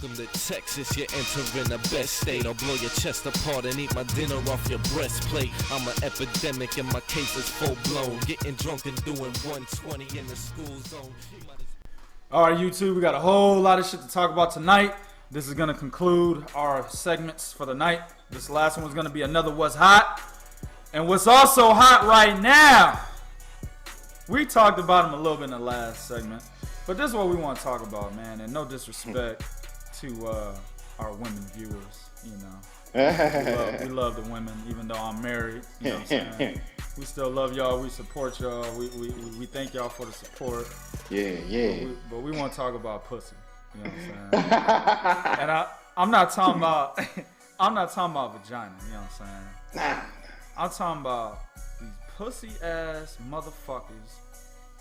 Welcome to Texas, you're entering the best state. I'll blow your chest apart and eat my dinner off your breastplate. I'm an epidemic and my case is full blown. Getting drunk and doing 120 in the school zone. Alright, YouTube, we got a whole lot of shit to talk about tonight. This is going to conclude our segments for the night. This last one was going to be another What's Hot. And what's also hot right now, we talked about him a little bit in the last segment. But this is what we want to talk about, man. And no disrespect to our women viewers, you know. We love the women, even though I'm married. You know what I'm saying? We still love y'all. We support y'all. We thank y'all for the support. Yeah. But we want to talk about pussy. You know what I'm saying? And I'm not talking about vagina. You know what I'm saying? I'm talking about these pussy ass motherfuckers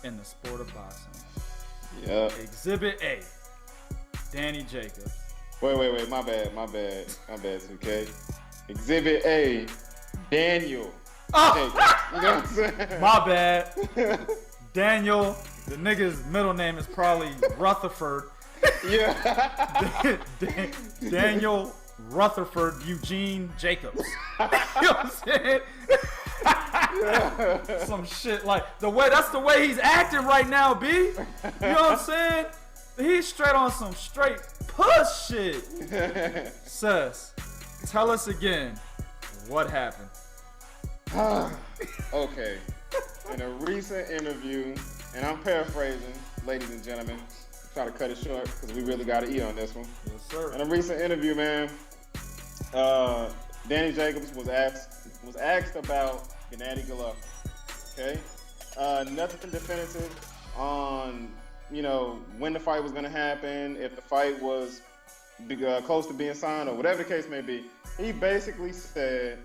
in the sport of boxing. Yeah. Exhibit A, Danny Jacobs. Wait, my bad, 2K. Exhibit A, Daniel Jacobs. You know what I'm saying? My bad. Daniel, the nigga's middle name is probably Rutherford. Yeah. Daniel Rutherford Eugene Jacobs. You know what I'm saying? Yeah. Some shit like that's the way he's acting right now, B. You know what I'm saying? He's straight on some straight puss shit. Sus, tell us again what happened. Okay. In a recent interview, and I'm paraphrasing, ladies and gentlemen, try to cut it short because we really got to eat on this one. Yes, sir. In a recent interview, man, Danny Jacobs was asked about GENNADY GOLOVKIN. Okay, nothing definitive on when the fight was going to happen, if the fight was close to being signed or whatever the case may be. He basically said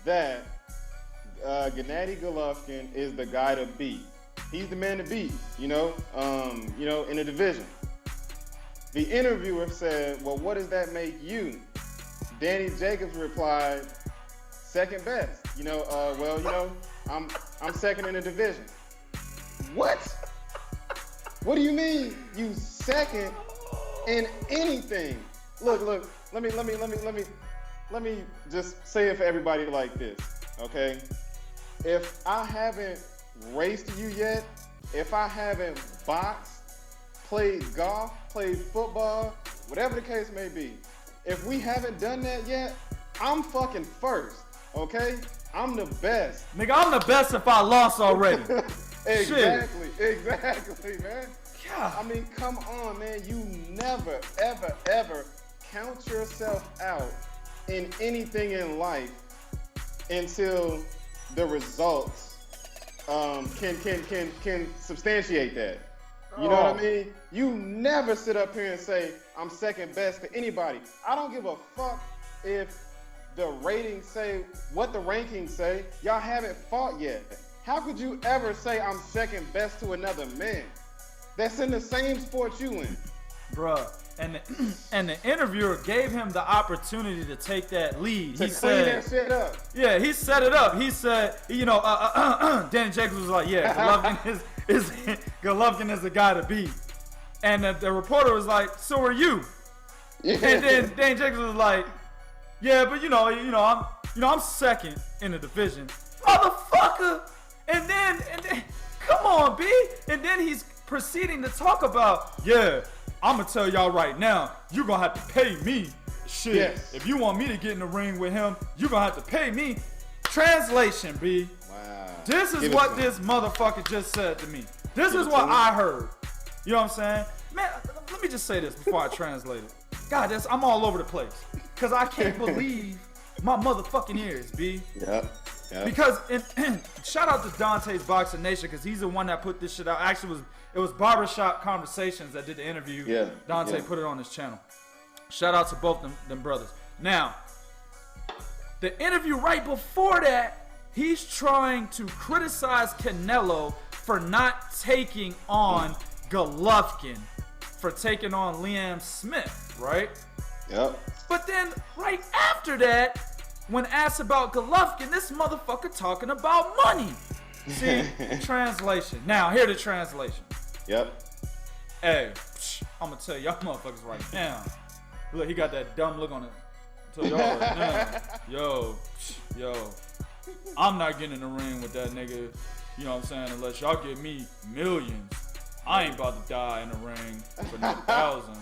that GENNADY GOLOVKIN is the guy to beat. He's the man to beat. In the division. The interviewer said, "Well, what does that make you?" Danny Jacobs replied, "Second best. I'm second in the division." What? What do you mean you second in anything? Look. Let me just say it for everybody like this, okay? If I haven't raced you yet, if I haven't boxed, played golf, played football, whatever the case may be, if we haven't done that yet, I'm fucking first, okay? I'm the best. Nigga, I'm the best if I lost already. Exactly, man. God. I mean, come on, man. You never, ever count yourself out in anything in life until the results can substantiate that. You know what I mean? You never sit up here and say, I'm second best to anybody. I don't give a fuck if the ratings say what the rankings say. Y'all haven't fought yet. How could you ever say I'm second best to another man that's in the same sport you in? Bruh, and the interviewer gave him the opportunity to take that lead. He said that shit up. Yeah, he set it up. He said, Danny Jacobs was like, yeah, Golovkin is the guy to beat. And the reporter was like, so are you? Yeah. And then Danny Jacobs was like, yeah, but I'm second in the division, motherfucker. And then, come on, B. And then he's proceeding to talk about, yeah, I'm gonna tell y'all right now, you're gonna have to pay me. Shit, yes. If you want me to get in the ring with him, you're gonna have to pay me. Translation, B. Wow. This is what this motherfucker just said to me. This is what I heard. You know what I'm saying? Man, let me just say this before I translate it. God, I'm all over the place. Because I can't believe my motherfucking ears, B. Yep. Because, shout out to Dante's Boxing Nation, because he's the one that put this shit out. Actually, it was Barbershop Conversations that did the interview. Yeah. Dante put it on his channel. Shout out to both them brothers. Now, the interview right before that, he's trying to criticize Canelo for not taking on Golovkin, for taking on Liam Smith, right? Yep. But then, right after that, when asked about Golovkin, this motherfucker talking about money. See, translation. Now, hear the translation. Yep. Hey, I'm gonna tell y'all motherfuckers right now. Look, he got that dumb look on it. So y'all like, nah, yo, I'm not getting in the ring with that nigga. You know what I'm saying? Unless y'all give me millions, I ain't about to die in the ring for no thousands.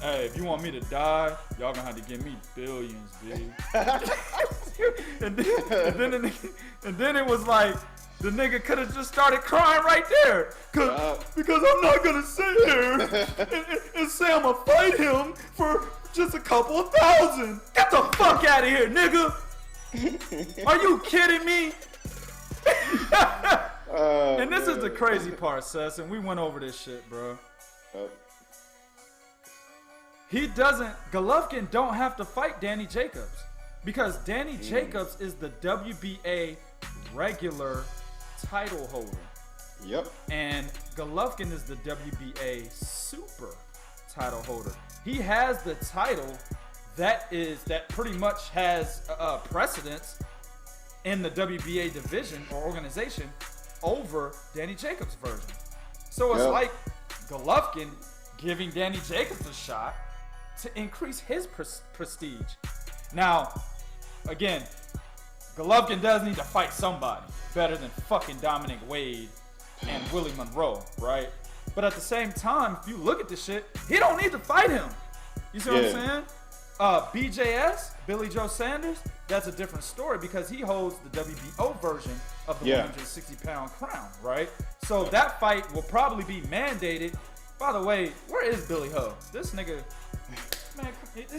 Hey, if you want me to die, y'all gonna have to give me billions, B. and then it was like the nigga could have just started crying right there, because I'm not gonna sit here and say I'm gonna fight him for just a couple of thousand. Get the fuck out of here, nigga. Are you kidding me? And this is the crazy part, Sess, and we went over this shit, bro. Golovkin don't have to fight Danny Jacobs, because Danny Jacobs is the WBA regular title holder. Yep. And Golovkin is the WBA super title holder. He has the title that pretty much has precedence in the WBA division or organization over Danny Jacobs' version. So it's like Golovkin giving Danny Jacobs a shot to increase his prestige. Now, again, Golovkin does need to fight somebody better than fucking Dominic Wade and Willie Monroe, right? But at the same time, if you look at this shit, he don't need to fight him. You see what I'm saying? BJS, Billy Joe Sanders, that's a different story because he holds the WBO version of the 160-pound crown, right? So that fight will probably be mandated. By the way, where is Billy Ho? This nigga, man,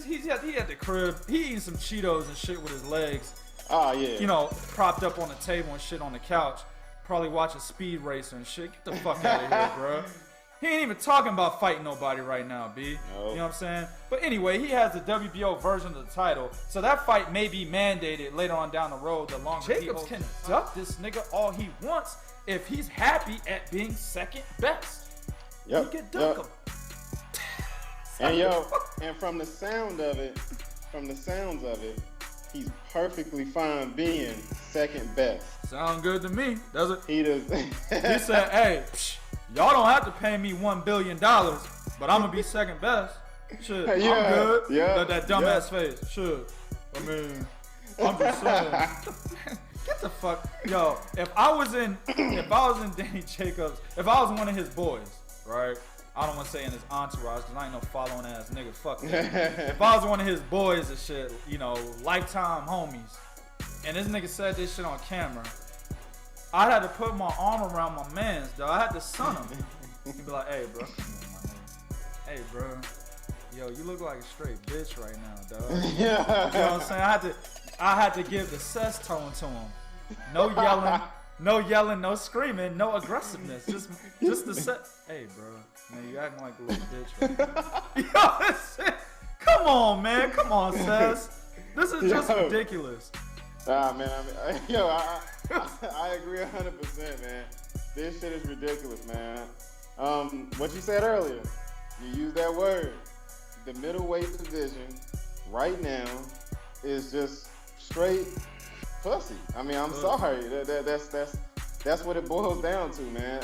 he at the crib. He eating some Cheetos and shit with his legs. Oh, yeah. You know, propped up on the table and shit on the couch. Probably watching Speed Racer and shit. Get the fuck out of here, bro. He ain't even talking about fighting nobody right now, B. Nope. You know what I'm saying? But anyway, he has the WBO version of the title. So that fight may be mandated later on down the road. The longer Jacobs can duck this nigga all he wants if he's happy at being second best. Yep. He can duck him. And from the sounds of it, he's perfectly fine being second best. Sound good to me, does it? He does. He said, hey, y'all don't have to pay me $1 billion, but I'm going to be second best. Shit, I'm good. Yeah. That dumbass face. Shit. I mean, I'm just saying. Get the fuck. Yo, if I was in Danny Jacobs, if I was one of his boys, right? I don't want to say in his entourage because I ain't no following ass nigga. Fuck that. If I was one of his boys and shit, you know, lifetime homies, and this nigga said this shit on camera, I'd have to put my arm around my man's, though. I had to son him. He'd be like, hey, bro. Come on, my nigga. Hey, bro. Yo, you look like a straight bitch right now, dog. You know what I'm saying? I had to give the cess tone to him. No yelling, no screaming, no aggressiveness. Just the set. Hey, bro. Man, you acting like a little bitch right now. Yo, come on, man. Come on, Cess. This is just ridiculous. Man, I agree 100%, man. This shit is ridiculous, man. What you said earlier, you used that word. The middleweight division right now is just straight pussy. I mean, I'm sorry. That's what it boils down to, man.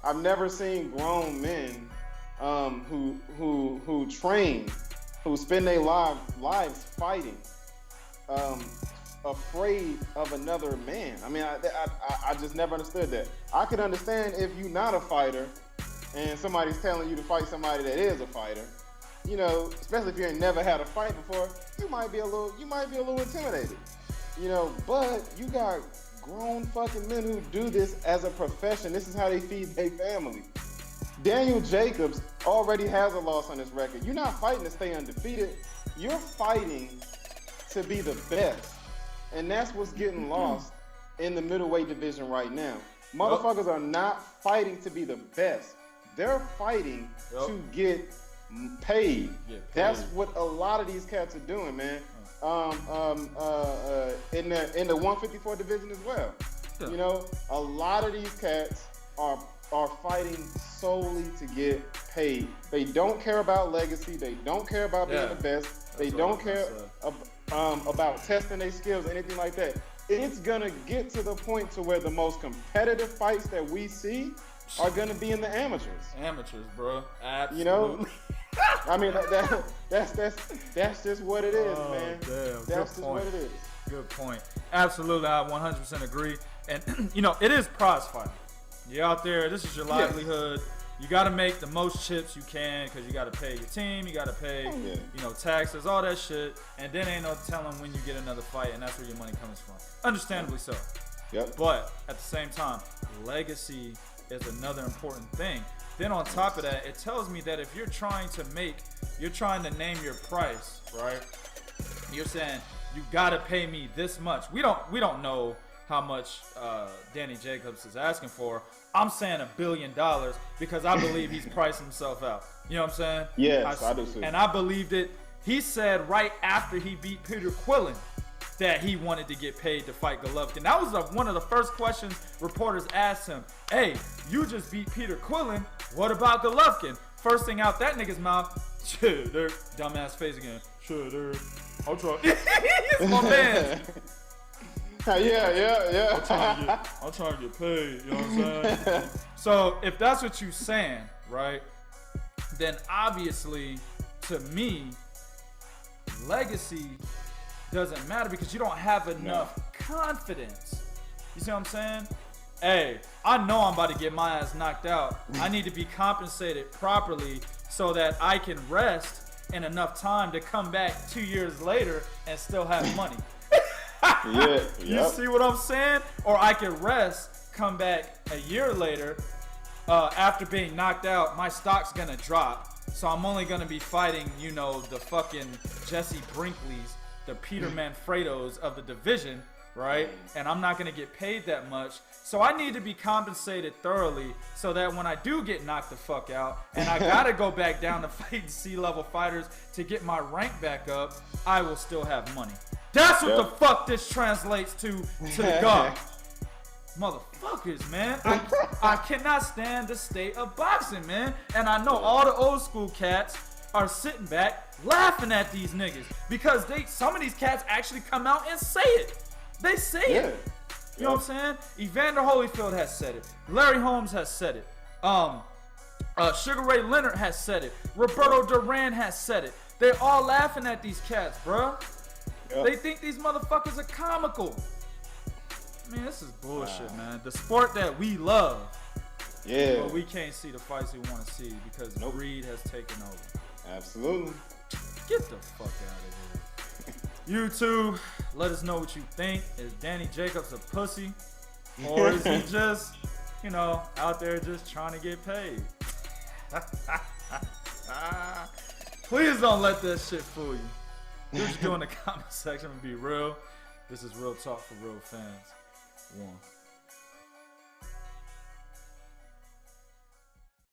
I've never seen grown men who train, who spend their lives fighting, afraid of another man. I mean, I just never understood that. I could understand if you're not a fighter and somebody's telling you to fight somebody that is a fighter. You know, especially if you ain't never had a fight before, you might be a little intimidated. You know, but you got grown fucking men who do this as a profession. This is how they feed their family. Daniel Jacobs already has a loss on his record. You're not fighting to stay undefeated. You're fighting to be the best. And that's what's getting lost in the middleweight division right now. Motherfuckers are not fighting to be the best. They're fighting to get paid. That's what a lot of these cats are doing, man. In the 154 division as well. You know, a lot of these cats are fighting solely to get paid. They don't care about legacy. They don't care about being the best. They don't care about testing their skills, anything like that. It's gonna get to the point to where the most competitive fights that we see are gonna be in the amateurs. Amateurs, bro. Absolutely. You know, I mean, that's just what it is, man. Damn. That's just what it is. Good point. Absolutely, I 100% agree. And you know, it is prize fighting. You're out there. This is your livelihood. You got to make the most chips you can because you got to pay your team. You got to pay, you know, taxes, all that shit. And then ain't no telling when you get another fight, and that's where your money comes from. Understandably so. Yep. But at the same time, legacy is another important thing. Then on top of that, it tells me that if you're trying to name your price, right? You're saying you gotta pay me this much. We don't know how much Danny Jacobs is asking for. I'm saying $1 billion because I believe he's priced himself out. You know what I'm saying? Yes, I do too. And I believed it. He said right after he beat Peter Quillen that he wanted to get paid to fight Golovkin. That was one of the first questions reporters asked him. Hey, you just beat Peter Quillen. What about Golovkin? First thing out that nigga's mouth, shit, there, dumbass face again. Shit, there, I'll try. It's my man. Yeah. I'm trying to get paid, you know what I'm saying? So if that's what you're saying, right, then obviously to me, legacy doesn't matter because you don't have enough confidence. You see what I'm saying? Hey, I know I'm about to get my ass knocked out. I need to be compensated properly so that I can rest in enough time to come back 2 years later and still have money. You see what I'm saying? Or I can rest, come back a year later, after being knocked out, my stock's gonna drop. So I'm only gonna be fighting, you know, the fucking Jesse Brinkleys, the Peter Manfredos of the division, right? And I'm not gonna get paid that much. So I need to be compensated thoroughly so that when I do get knocked the fuck out and I gotta go back down to fighting C-level fighters to get my rank back up, I will still have money. That's what the fuck this translates to the God. Motherfuckers, man. I cannot stand the state of boxing, man. And I know all the old school cats are sitting back laughing at these niggas because some of these cats actually come out and say it. They say it. You know what I'm saying? Evander Holyfield has said it. Larry Holmes has said it. Sugar Ray Leonard has said it. Roberto Duran has said it. They're all laughing at these cats, bruh. They think these motherfuckers are comical. I mean, this is bullshit, man. The sport that we love. Yeah. But we can't see the fights we want to see because greed has taken over. Absolutely. Get the fuck out of here. YouTube, let us know what you think. Is Danny Jacobs a pussy? Or is he just, you know, out there just trying to get paid? Please don't let that shit fool you. Do what you do in the comment section and be real. This is Real Talk for Real Fans. 1.